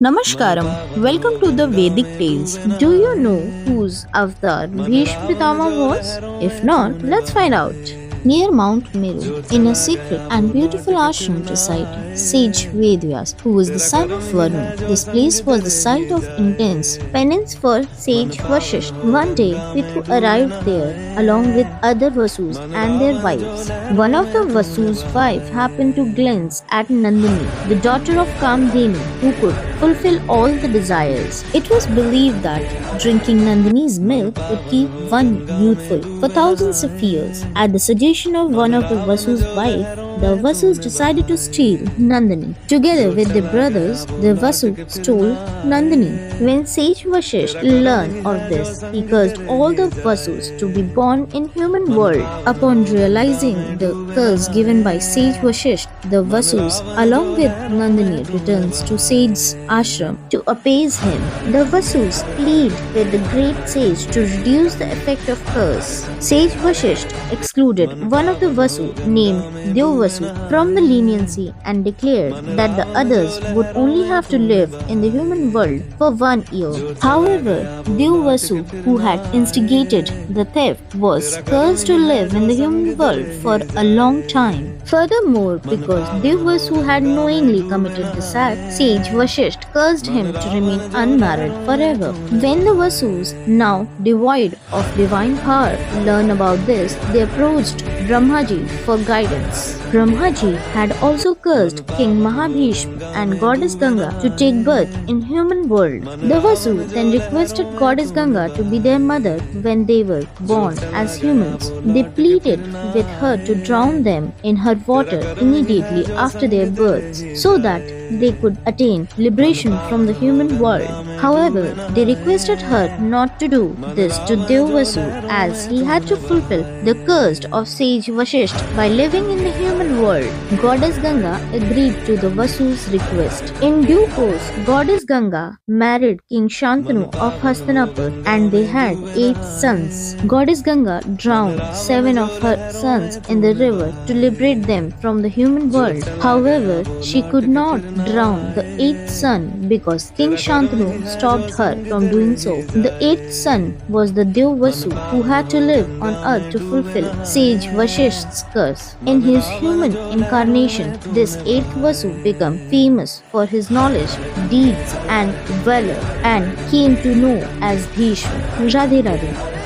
Namaskaram. Welcome to the Vedic Tales. Do you know whose Avatar Bhishma Pitama was? If not, let's find out. Near Mount Meru, in a secret and beautiful ashram resided sage Vedvyas, who was the son of Varun. This place was the site of intense penance for sage Vashisht. One day, Pithu arrived there along with other Vasus and their wives. One of the Vasu's wife happened to glance at Nandini, the daughter of Kamdeni, who could fulfill all the desires. It was believed that drinking Nandini's milk would keep one youthful for thousands of years. At the suggestion of one of the Vasu's wife, the Vasus decided to steal Nandini. Together with their brothers, the Vasu stole Nandini. When Sage Vashisht learned of this, he cursed all the Vasus to be born in human world. Upon realizing the curse given by Sage Vashisht, the Vasus, along with Nandini, returns to Sage's ashram to appease him. The Vasus plead with the great sage to reduce the effect of curse. Sage Vashisht excluded one of the Vasu named Dev from the leniency and declared that the others would only have to live in the human world for 1 year. However, Dev who had instigated the theft, was cursed to live in the human world for a long time. Furthermore, because Dev had knowingly committed this act, Sage Vashisht cursed him to remain unmarried forever. When the Vasus, now devoid of divine power, learned about this, they approached Brahmaji for guidance. Brahmaji had also cursed King Mahabhishma and Goddess Ganga to take birth in human world. The Vasu then requested Goddess Ganga to be their mother when they were born as humans. They pleaded with her to drown them in her water immediately after their births so that they could attain liberation from the human world. However, they requested her not to do this to Dev as he had to fulfill the curse of Sage Vashisht by living in the human world. Goddess Ganga agreed to the Vasu's request. In due course, Goddess Ganga married King Shantanu of Hastinapur and they had 8 sons. Goddess Ganga drowned 7 of her sons in the river to liberate them from the human world. However, she could not drown the 8th son because King Shantanu stopped her from doing so. The 8th son was the Dev who had to live on earth to fulfill Sage Vashisht's curse. In his human incarnation, this 8th Vasu became famous for his knowledge, deeds and valor and came to know as Bhishma. Radhe Radhe.